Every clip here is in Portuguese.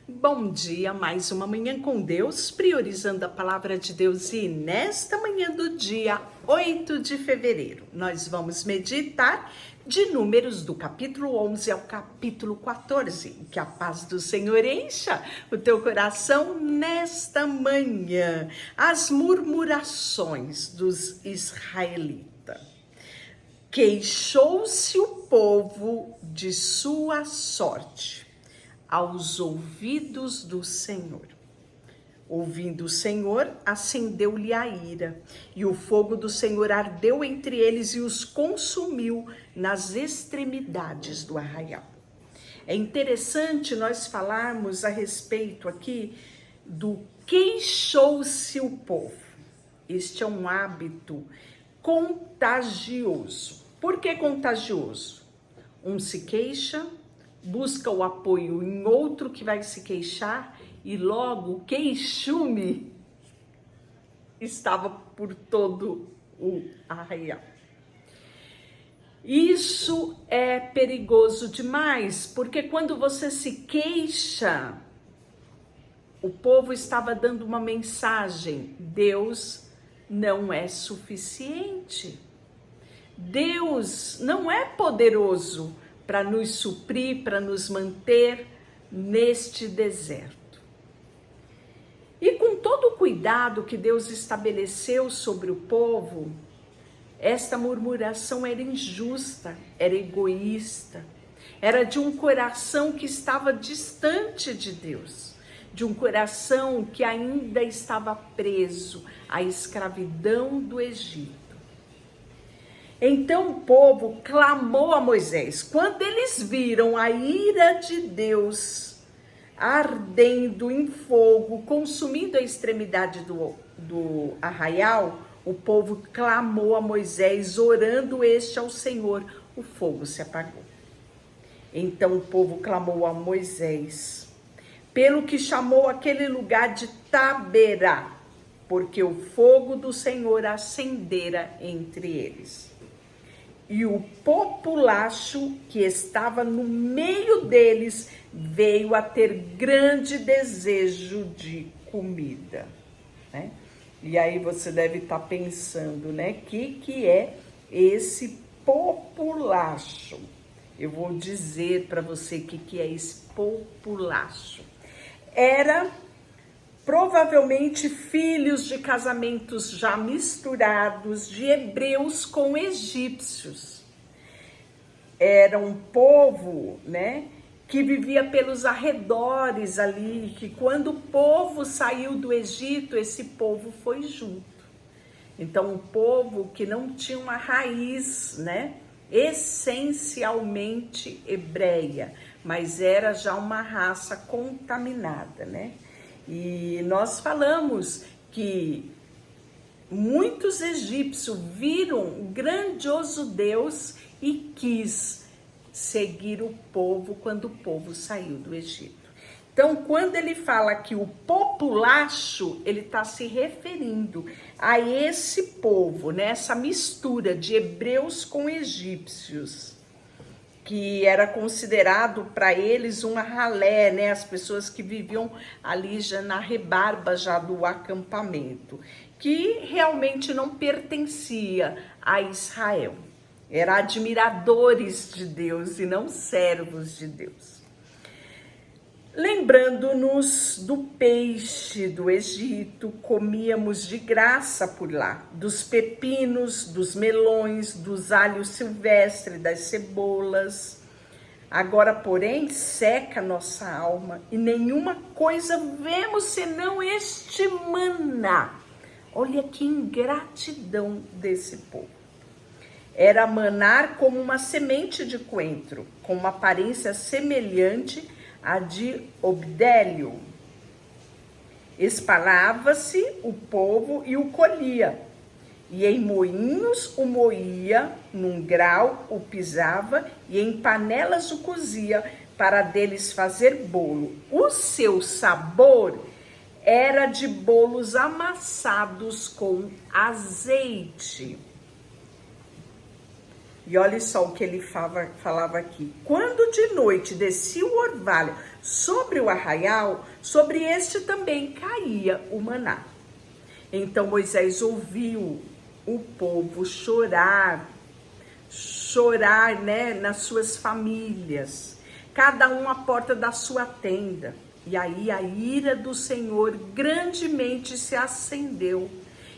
Bom dia, mais uma manhã com Deus, priorizando a palavra de Deus. E nesta manhã do dia 8 de fevereiro, nós vamos meditar de Números do capítulo 11 ao capítulo 14. Que a paz do Senhor encha o teu coração nesta manhã. As murmurações dos israelitas. Queixou-se o povo de sua sorte aos ouvidos do Senhor. Ouvindo o Senhor, acendeu-lhe a ira, e o fogo do Senhor ardeu entre eles e os consumiu nas extremidades do arraial. É interessante nós falarmos a respeito aqui do queixou-se o povo. Este é um hábito contagioso. Por que contagioso? Um se queixa, busca o apoio em outro que vai se queixar e logo o queixume estava por todo o arraial. Isso é perigoso demais, porque quando você se queixa, o povo estava dando uma mensagem: Deus não é suficiente. Deus não é poderoso para nos suprir, para nos manter neste deserto. E com todo o cuidado que Deus estabeleceu sobre o povo, esta murmuração era injusta, era egoísta, era de um coração que estava distante de Deus, de um coração que ainda estava preso à escravidão do Egito. Então o povo clamou a Moisés. Quando eles viram a ira de Deus ardendo em fogo, consumindo a extremidade do arraial, o povo clamou a Moisés, orando este ao Senhor. O fogo se apagou. Então o povo clamou a Moisés, pelo que chamou aquele lugar de Taberá, porque o fogo do Senhor acendera entre eles. E o populacho que estava no meio deles veio a ter grande desejo de comida, né? E aí você deve estar pensando, né? Que é esse populacho? Eu vou dizer para você que é esse populacho. Era provavelmente filhos de casamentos já misturados de hebreus com egípcios. Era um povo, né, que vivia pelos arredores ali, que quando o povo saiu do Egito, esse povo foi junto. Então, um povo que não tinha uma raiz, né, essencialmente hebreia, mas era já uma raça contaminada, né? E nós falamos que muitos egípcios viram um grandioso Deus e quis seguir o povo quando o povo saiu do Egito. Então, quando ele fala que o populacho, ele está se referindo a esse povo, né? Essa mistura de hebreus com egípcios, que era considerado para eles uma ralé, né? As pessoas que viviam ali já na rebarba já do acampamento, que realmente não pertencia a Israel. Eram admiradores de Deus e não servos de Deus. Lembrando-nos do peixe do Egito, comíamos de graça por lá, dos pepinos, dos melões, dos alhos silvestres, das cebolas. Agora, porém, seca nossa alma e nenhuma coisa vemos senão este maná. Olha que ingratidão desse povo. Era manar como uma semente de coentro, com uma aparência semelhante a de obdélio. Espalhava-se o povo e o colhia, e em moinhos o moía, num grau o pisava, e em panelas o cozia, para deles fazer bolo. O seu sabor era de bolos amassados com azeite. E olha só o que ele falava aqui. Quando de noite descia o orvalho sobre o arraial, sobre este também caía o maná. Então Moisés ouviu o povo chorar, né, nas suas famílias, cada um à porta da sua tenda. E aí a ira do Senhor grandemente se acendeu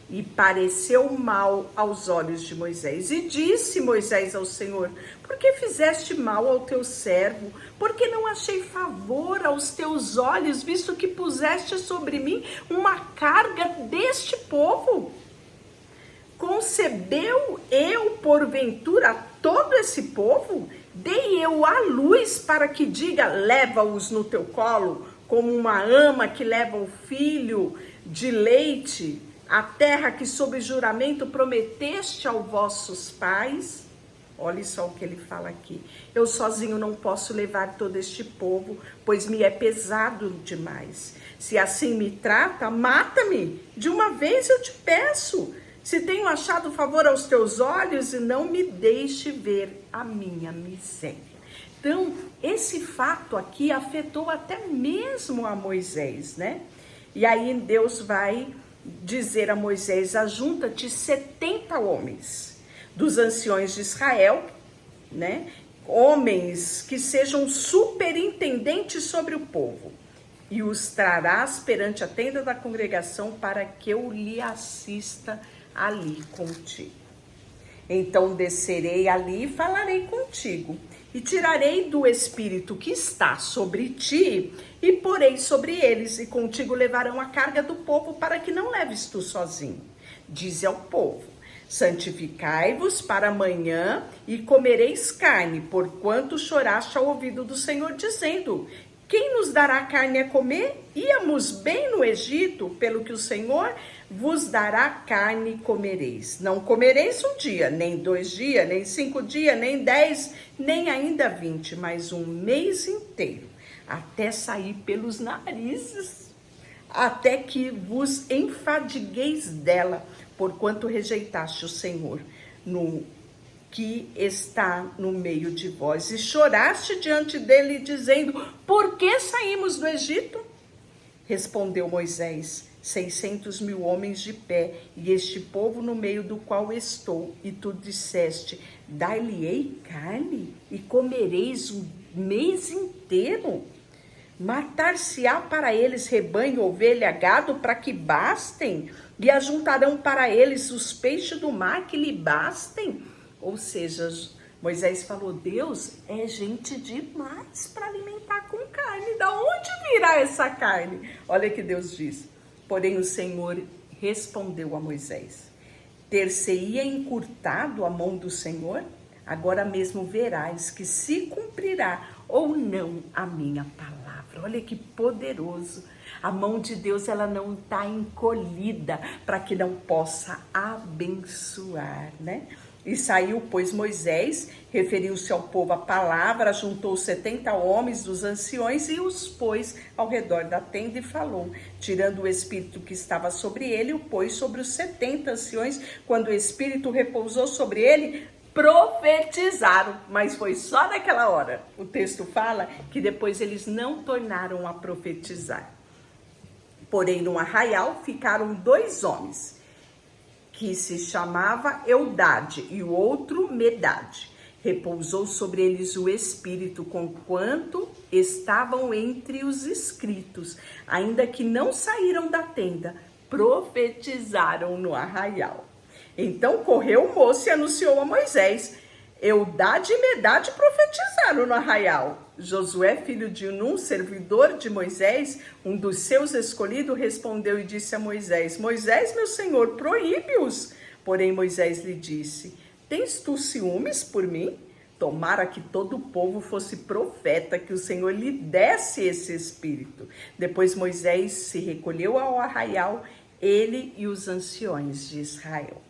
e pareceu mal aos olhos de Moisés. E disse Moisés ao Senhor: por que fizeste mal ao teu servo? Porque não achei favor aos teus olhos, visto que puseste sobre mim uma carga deste povo? Concebeu eu, porventura, todo esse povo? Dei eu à luz para que diga: leva-os no teu colo, como uma ama que leva o filho de leite, a terra que sob juramento prometeste aos vossos pais? Olha só o que ele fala aqui. Eu sozinho não posso levar todo este povo, pois me é pesado demais. Se assim me trata, mata-me, de uma vez eu te peço. Se tenho achado favor aos teus olhos, e não me deixe ver a minha miséria. Então, esse fato aqui afetou até mesmo a Moisés, né? E aí Deus vai dizer a Moisés: ajunta-te 70 homens dos anciões de Israel, né? Homens que sejam superintendentes sobre o povo, e os trarás perante a tenda da congregação para que eu lhe assista ali contigo. Então descerei ali e falarei contigo, e tirarei do espírito que está sobre ti, e porei sobre eles, e contigo levarão a carga do povo, para que não leves tu sozinho. Dize ao povo: santificai-vos para amanhã, e comereis carne, porquanto choraste ao ouvido do Senhor, dizendo: quem nos dará carne a comer? Íamos bem no Egito, pelo que o Senhor vos dará carne e comereis. Não comereis um dia, nem 2 dias, nem 5 dias, nem 10, nem ainda 20, mas um mês inteiro, até sair pelos narizes, até que vos enfadigueis dela, porquanto rejeitaste o Senhor, que está no meio de vós, e choraste diante dele, dizendo: por que saímos do Egito? Respondeu Moisés: 600.000 homens de pé, e este povo no meio do qual estou. E tu disseste: dar-lhe-ei carne, e comereis um mês inteiro? Matar-se-á para eles rebanho, ovelha, gado, para que bastem? E ajuntarão para eles os peixes do mar que lhe bastem? Ou seja, Moisés falou: Deus é gente demais para alimentar com carne. Da onde virá essa carne? Olha que Deus diz. Porém o Senhor respondeu a Moisés: ter-se-ia encurtado a mão do Senhor? Agora mesmo verás que se cumprirá ou não a minha palavra. Olha que poderoso. A mão de Deus, ela não está encolhida para que não possa abençoar, né? E saiu, pois, Moisés, referiu-se ao povo a palavra, juntou 70 homens dos anciões e os pôs ao redor da tenda e falou, tirando o espírito que estava sobre ele, o pôs sobre os 70 anciões. Quando o espírito repousou sobre ele, profetizaram, mas foi só naquela hora. O texto fala que depois eles não tornaram a profetizar. Porém, no arraial ficaram 2 homens, que se chamava Eldade e o outro Medade. Repousou sobre eles o Espírito, conquanto estavam entre os inscritos, ainda que não saíram da tenda, profetizaram no arraial. Então correu o moço e anunciou a Moisés: Eldade e Medade profetizaram no arraial. Josué, filho de Num, servidor de Moisés, um dos seus escolhidos, respondeu e disse a Moisés: Moisés, meu senhor, proíbe-os. Porém Moisés lhe disse: tens tu ciúmes por mim? Tomara que todo o povo fosse profeta, que o Senhor lhe desse esse espírito. Depois Moisés se recolheu ao arraial, ele e os anciões de Israel.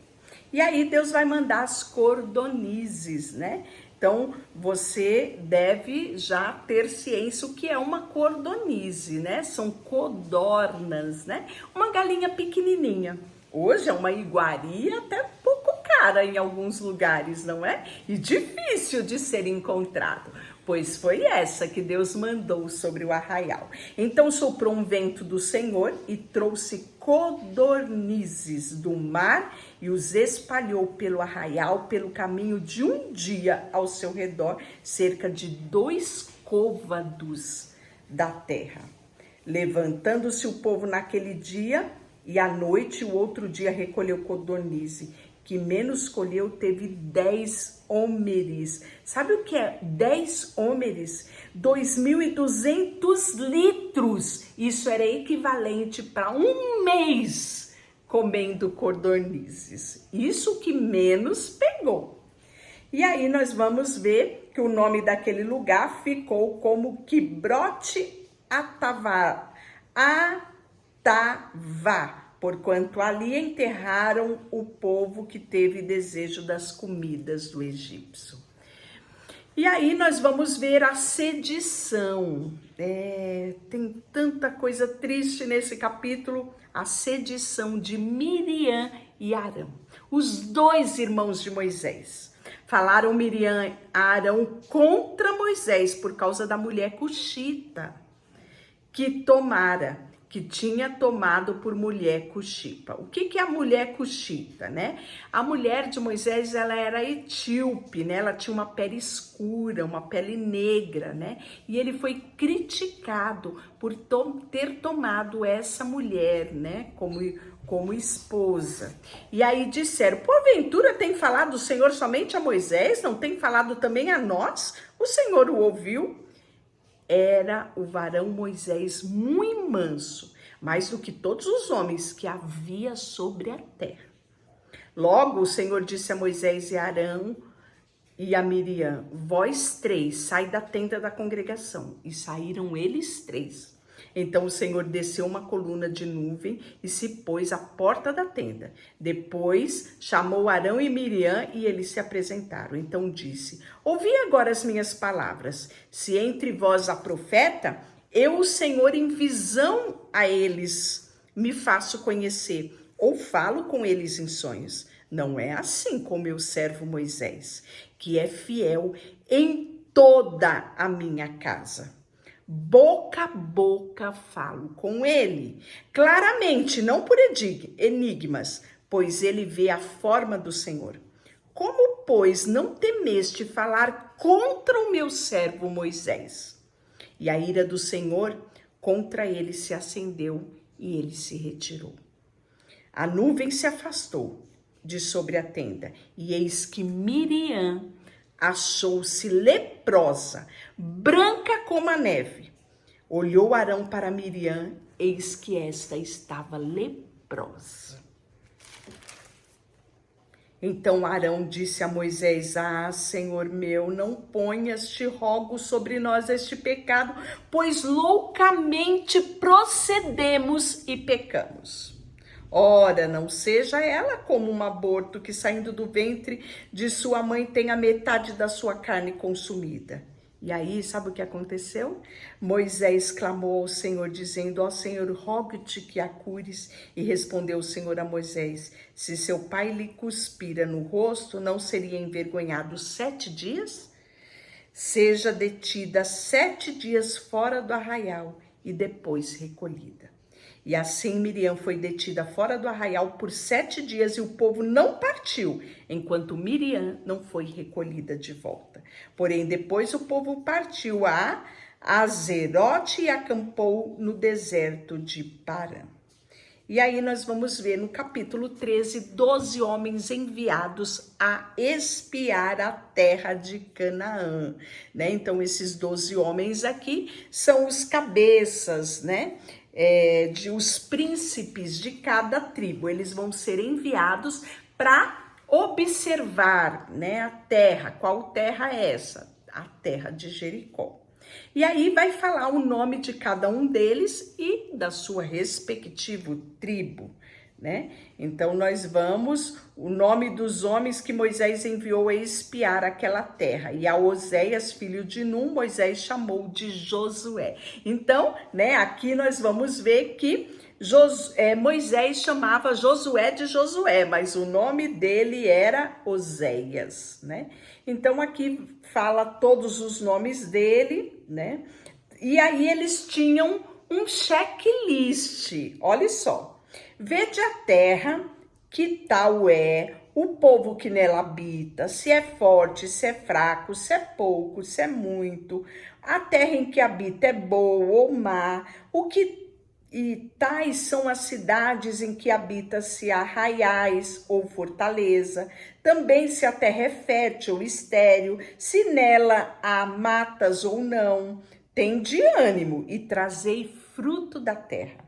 E aí Deus vai mandar as cordonizes, né? Então, você deve já ter ciência o que é uma cordonize, né? São codornas, né? Uma galinha pequenininha. Hoje é uma iguaria até pouco rara em alguns lugares, não é? E difícil de ser encontrado, pois foi essa que Deus mandou sobre o arraial. Então soprou um vento do Senhor e trouxe codornizes do mar e os espalhou pelo arraial, pelo caminho de um dia ao seu redor, cerca de 2 côvados da terra. Levantando-se o povo naquele dia, e à noite, o outro dia, recolheu codornize. Que menos colheu teve 10 homeres. Sabe o que é 10 homeres? 2.200 litros. Isso era equivalente para um mês comendo codornizes. Isso que menos pegou. E aí nós vamos ver que o nome daquele lugar ficou como Quibrote Atavá, porquanto ali enterraram o povo que teve desejo das comidas do egípcio. E aí nós vamos ver a sedição. Tem tanta coisa triste nesse capítulo. A sedição de Miriam e Arão, os 2 irmãos de Moisés. Falaram Miriam e Arão contra Moisés por causa da mulher cuxita que tinha tomado por mulher cuxipa. O que é a mulher cuxita, né? A mulher de Moisés, ela era etíope, né? Ela tinha uma pele escura, uma pele negra, né? E ele foi criticado por ter tomado essa mulher, né? Como esposa. E aí disseram, porventura tem falado o Senhor somente a Moisés? Não tem falado também a nós? O Senhor o ouviu? Era o varão Moisés muito manso, mais do que todos os homens que havia sobre a terra. Logo o Senhor disse a Moisés e a Arão e a Miriam, vós 3, sai da tenda da congregação. E saíram eles 3. Então o Senhor desceu uma coluna de nuvem e se pôs à porta da tenda. Depois chamou Arão e Miriam e eles se apresentaram. Então disse, ouvi agora as minhas palavras. Se entre vós há profeta, eu, o Senhor, em visão a eles me faço conhecer, ou falo com eles em sonhos. Não é assim com meu servo Moisés, que é fiel em toda a minha casa. Boca a boca falo com ele, claramente, não por enigmas, pois ele vê a forma do Senhor. Como, pois, não temeste falar contra o meu servo Moisés? E a ira do Senhor contra ele se acendeu e ele se retirou. A nuvem se afastou de sobre a tenda, e eis que Miriam achou-se leprosa, branca como a neve. Olhou Arão para Miriam, eis que esta estava leprosa. Então Arão disse a Moisés, Senhor meu, não ponhas, te rogo, sobre nós este pecado, pois loucamente procedemos e pecamos. Ora, não seja ela como um aborto que saindo do ventre de sua mãe tem a metade da sua carne consumida. E aí, sabe o que aconteceu? Moisés clamou ao Senhor, dizendo, ó Senhor, rogo-te que a cures. E respondeu o Senhor a Moisés, se seu pai lhe cuspira no rosto, não seria envergonhado 7 dias? Seja detida 7 dias fora do arraial e depois recolhida. E assim Miriam foi detida fora do arraial por 7 dias e o povo não partiu, enquanto Miriam não foi recolhida de volta. Porém, depois o povo partiu a Azerote e acampou no deserto de Parã. E aí nós vamos ver no capítulo 13, 12 homens enviados a espiar a terra de Canaã, né? Então esses 12 homens aqui são os cabeças, né? Os príncipes de cada tribo. Eles vão ser enviados para observar, né, a terra. Qual terra é essa? A terra de Jericó. E aí vai falar o nome de cada um deles e da sua respectiva tribo, né? Então nós vamos, o nome dos homens que Moisés enviou a espiar aquela terra. E a Oséias, filho de Num, Moisés chamou de Josué. Então, né, aqui nós vamos ver que Moisés chamava Josué de Josué, mas o nome dele era Oséias, né? Então aqui fala todos os nomes dele, né? E aí eles tinham um checklist, olha só. Vede a terra, que tal é, o povo que nela habita, se é forte, se é fraco, se é pouco, se é muito, a terra em que habita é boa ou má, e tais são as cidades em que habita, se há arraiais ou fortaleza, também se a terra é fértil ou estéril, se nela há matas ou não. Tende ânimo e trazei fruto da terra.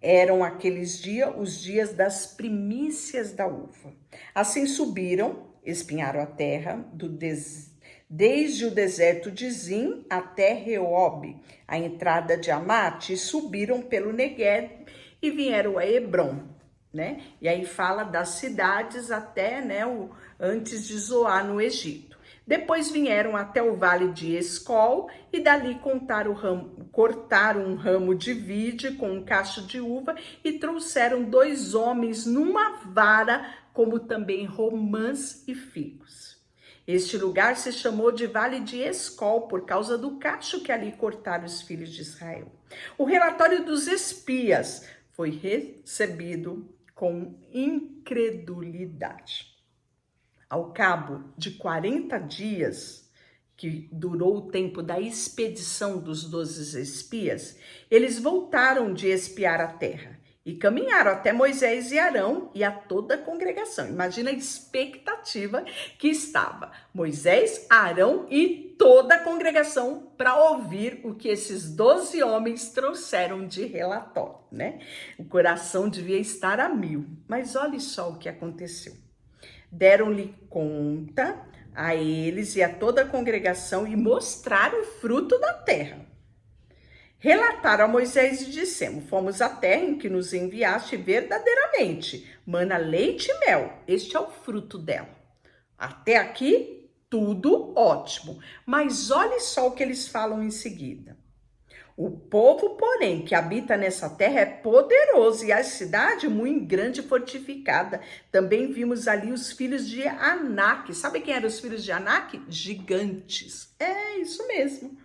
Eram aqueles dias os dias das primícias da uva. Assim subiram, espinharam a terra desde o deserto de Zim até Reob, a entrada de Amate, e subiram pelo Negueb e vieram a Hebrom, né? E aí fala das cidades até, né, antes de Zoar no Egito. Depois vieram até o vale de Escol e dali cortaram um ramo de vide com um cacho de uva e trouxeram 2 homens numa vara, como também romãs e figos. Este lugar se chamou de Vale de Escol por causa do cacho que ali cortaram os filhos de Israel. O relatório dos espias foi recebido com incredulidade. Ao cabo de 40 dias, que durou o tempo da expedição dos 12 espias, eles voltaram de espiar a terra e caminharam até Moisés e Arão e a toda a congregação. Imagina a expectativa que estava Moisés, Arão e toda a congregação para ouvir o que esses 12 homens trouxeram de relatório, né? O coração devia estar a 1000, mas olhe só o que aconteceu. Deram-lhe conta a eles e a toda a congregação e mostraram o fruto da terra. Relataram a Moisés e dissemos: fomos à terra em que nos enviaste verdadeiramente, mana leite e mel, este é o fruto dela. Até aqui, tudo ótimo, mas olhe só o que eles falam em seguida. O povo, porém, que habita nessa terra é poderoso e a cidade muito grande e fortificada. Também vimos ali os filhos de Anak. Sabe quem eram os filhos de Anak? Gigantes. É isso mesmo.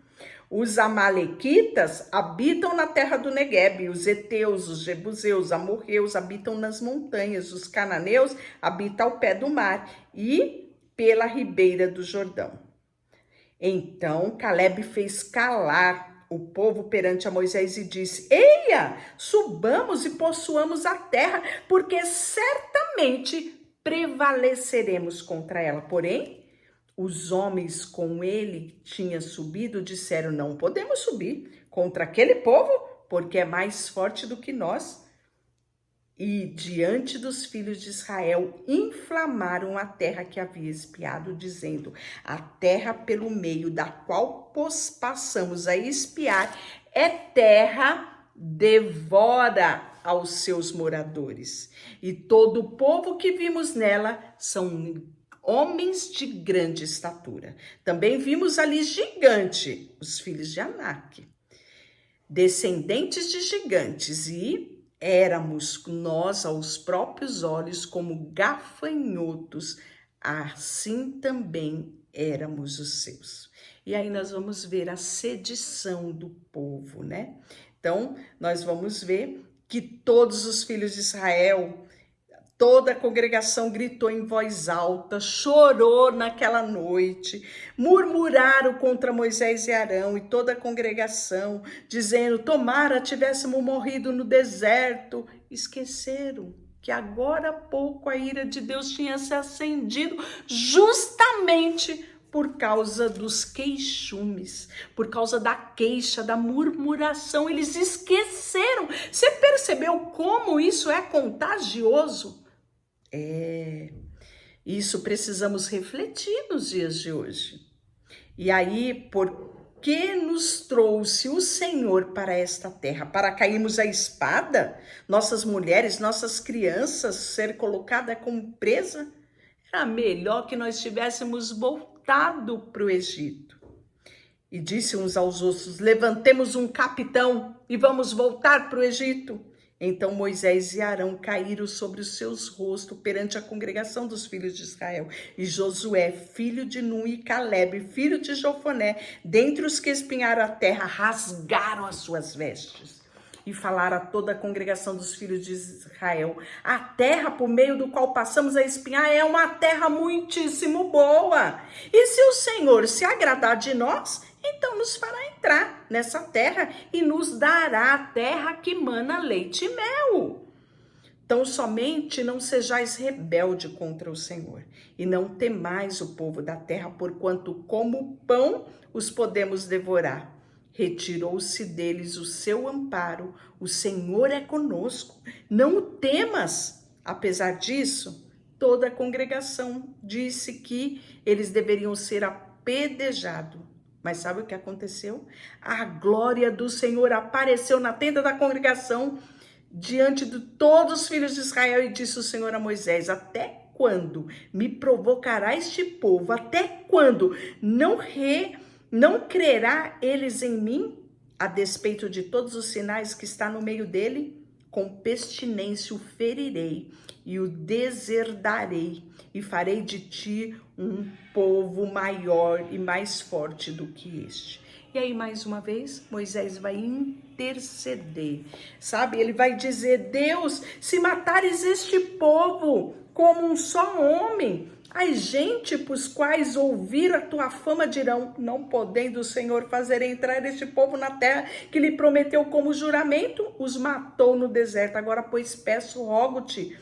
Os amalequitas habitam na terra do Negueb, os heteus, os jebuseus, os amorreus habitam nas montanhas, os cananeus habitam ao pé do mar e pela ribeira do Jordão. Então Caleb fez calar o povo perante a Moisés e disse: eia, subamos e possuamos a terra, porque certamente prevaleceremos contra ela. Porém, os homens com ele tinham subido disseram: não podemos subir contra aquele povo, porque é mais forte do que nós. E diante dos filhos de Israel inflamaram a terra que havia espiado, dizendo: a terra pelo meio da qual passamos a espiar é terra devora aos seus moradores. E todo o povo que vimos nela são homens de grande estatura. Também vimos ali gigante, os filhos de Anak, descendentes de gigantes, e éramos nós aos próprios olhos como gafanhotos, assim também éramos os seus. E aí nós vamos ver a sedição do povo, né? Então, nós vamos ver que todos os filhos de Israel, toda a congregação gritou em voz alta, chorou naquela noite, murmuraram contra Moisés e Arão e toda a congregação, dizendo: tomara tivéssemos morrido no deserto. Esqueceram que agora há pouco a ira de Deus tinha se acendido justamente por causa dos queixumes, por causa da queixa, da murmuração. Eles esqueceram. Você percebeu como isso é contagioso? Isso precisamos refletir nos dias de hoje. E aí, por que nos trouxe o Senhor para esta terra? Para cairmos à espada? Nossas mulheres, nossas crianças ser colocada como presa? Era melhor que nós tivéssemos voltado para o Egito. E disse uns aos outros: levantemos um capitão e vamos voltar para o Egito. Então Moisés e Arão caíram sobre os seus rostos perante a congregação dos filhos de Israel. E Josué, filho de Nun, e Calebe, filho de Jofoné, dentre os que espinharam a terra, rasgaram as suas vestes. E falaram a toda a congregação dos filhos de Israel: a terra por meio do qual passamos a espinhar é uma terra muitíssimo boa. E se o Senhor se agradar de nós, então nos fará entrar nessa terra e nos dará a terra que mana leite e mel. Então somente não sejais rebelde contra o Senhor, e não temais o povo da terra, porquanto como pão os podemos devorar. Retirou-se deles o seu amparo, o Senhor é conosco, não o temas. Apesar disso, toda a congregação disse que eles deveriam ser apedrejados. Mas sabe o que aconteceu? A glória do Senhor apareceu na tenda da congregação diante de todos os filhos de Israel, e disse o Senhor a Moisés: até quando me provocará este povo? Até quando não crerá eles em mim, a despeito de todos os sinais que está no meio dele? Com pestilência o ferirei e o deserdarei, e farei de ti um povo maior e mais forte do que este. E aí, mais uma vez, Moisés vai interceder, sabe? Ele vai dizer: Deus, se matares este povo como um só homem, as gente pros quais ouvir a tua fama dirão: não podendo o Senhor fazer entrar este povo na terra que lhe prometeu como juramento, os matou no deserto. Agora, pois, peço, rogo-te,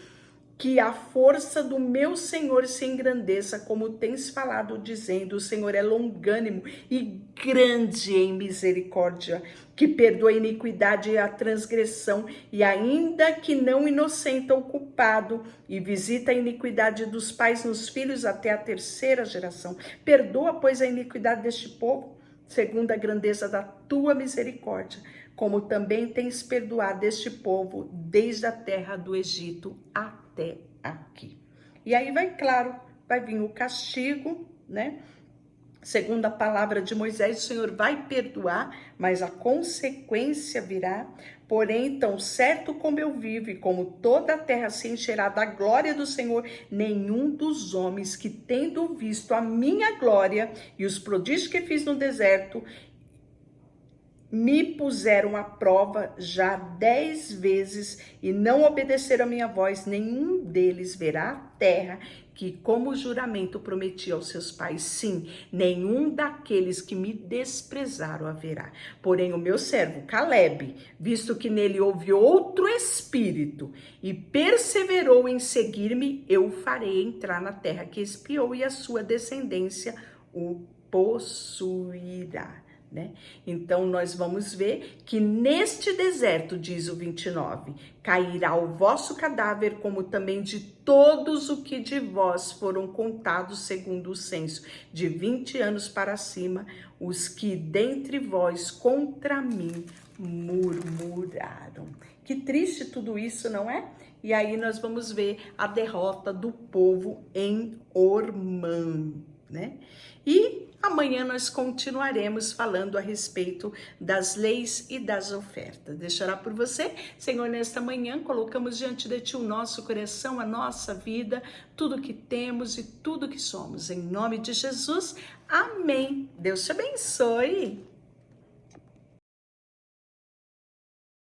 que a força do meu Senhor se engrandeça, como tens falado, dizendo: o Senhor é longânimo e grande em misericórdia, que perdoa a iniquidade e a transgressão, e ainda que não inocenta o culpado, e visita a iniquidade dos pais nos filhos até a terceira geração. Perdoa, pois, a iniquidade deste povo, segundo a grandeza da tua misericórdia, como também tens perdoado este povo desde a terra do Egito até aqui. E aí vai vir o castigo, né? Segundo a palavra de Moisés, o Senhor vai perdoar, mas a consequência virá. Porém, tão certo como eu vivo, e como toda a terra se encherá da glória do Senhor, nenhum dos homens que, tendo visto a minha glória e os prodígios que fiz no deserto, me puseram à prova já 10 vezes e não obedeceram a minha voz, nenhum deles verá a terra que, como juramento, prometi aos seus pais. Sim, nenhum daqueles que me desprezaram haverá. Porém, o meu servo Calebe, visto que nele houve outro espírito e perseverou em seguir-me, eu farei entrar na terra que espiou, e a sua descendência o possuirá. Né? Então nós vamos ver que neste deserto, diz o 29, cairá o vosso cadáver, como também de todos o que de vós foram contados segundo o censo, de 20 anos para cima, os que dentre vós contra mim murmuraram. Que triste tudo isso, não é? E aí nós vamos ver a derrota do povo em Ormã, né? E amanhã nós continuaremos falando a respeito das leis e das ofertas. Deixará por você, Senhor, nesta manhã colocamos diante de Ti o nosso coração, a nossa vida, tudo que temos e tudo que somos. Em nome de Jesus, amém. Deus te abençoe.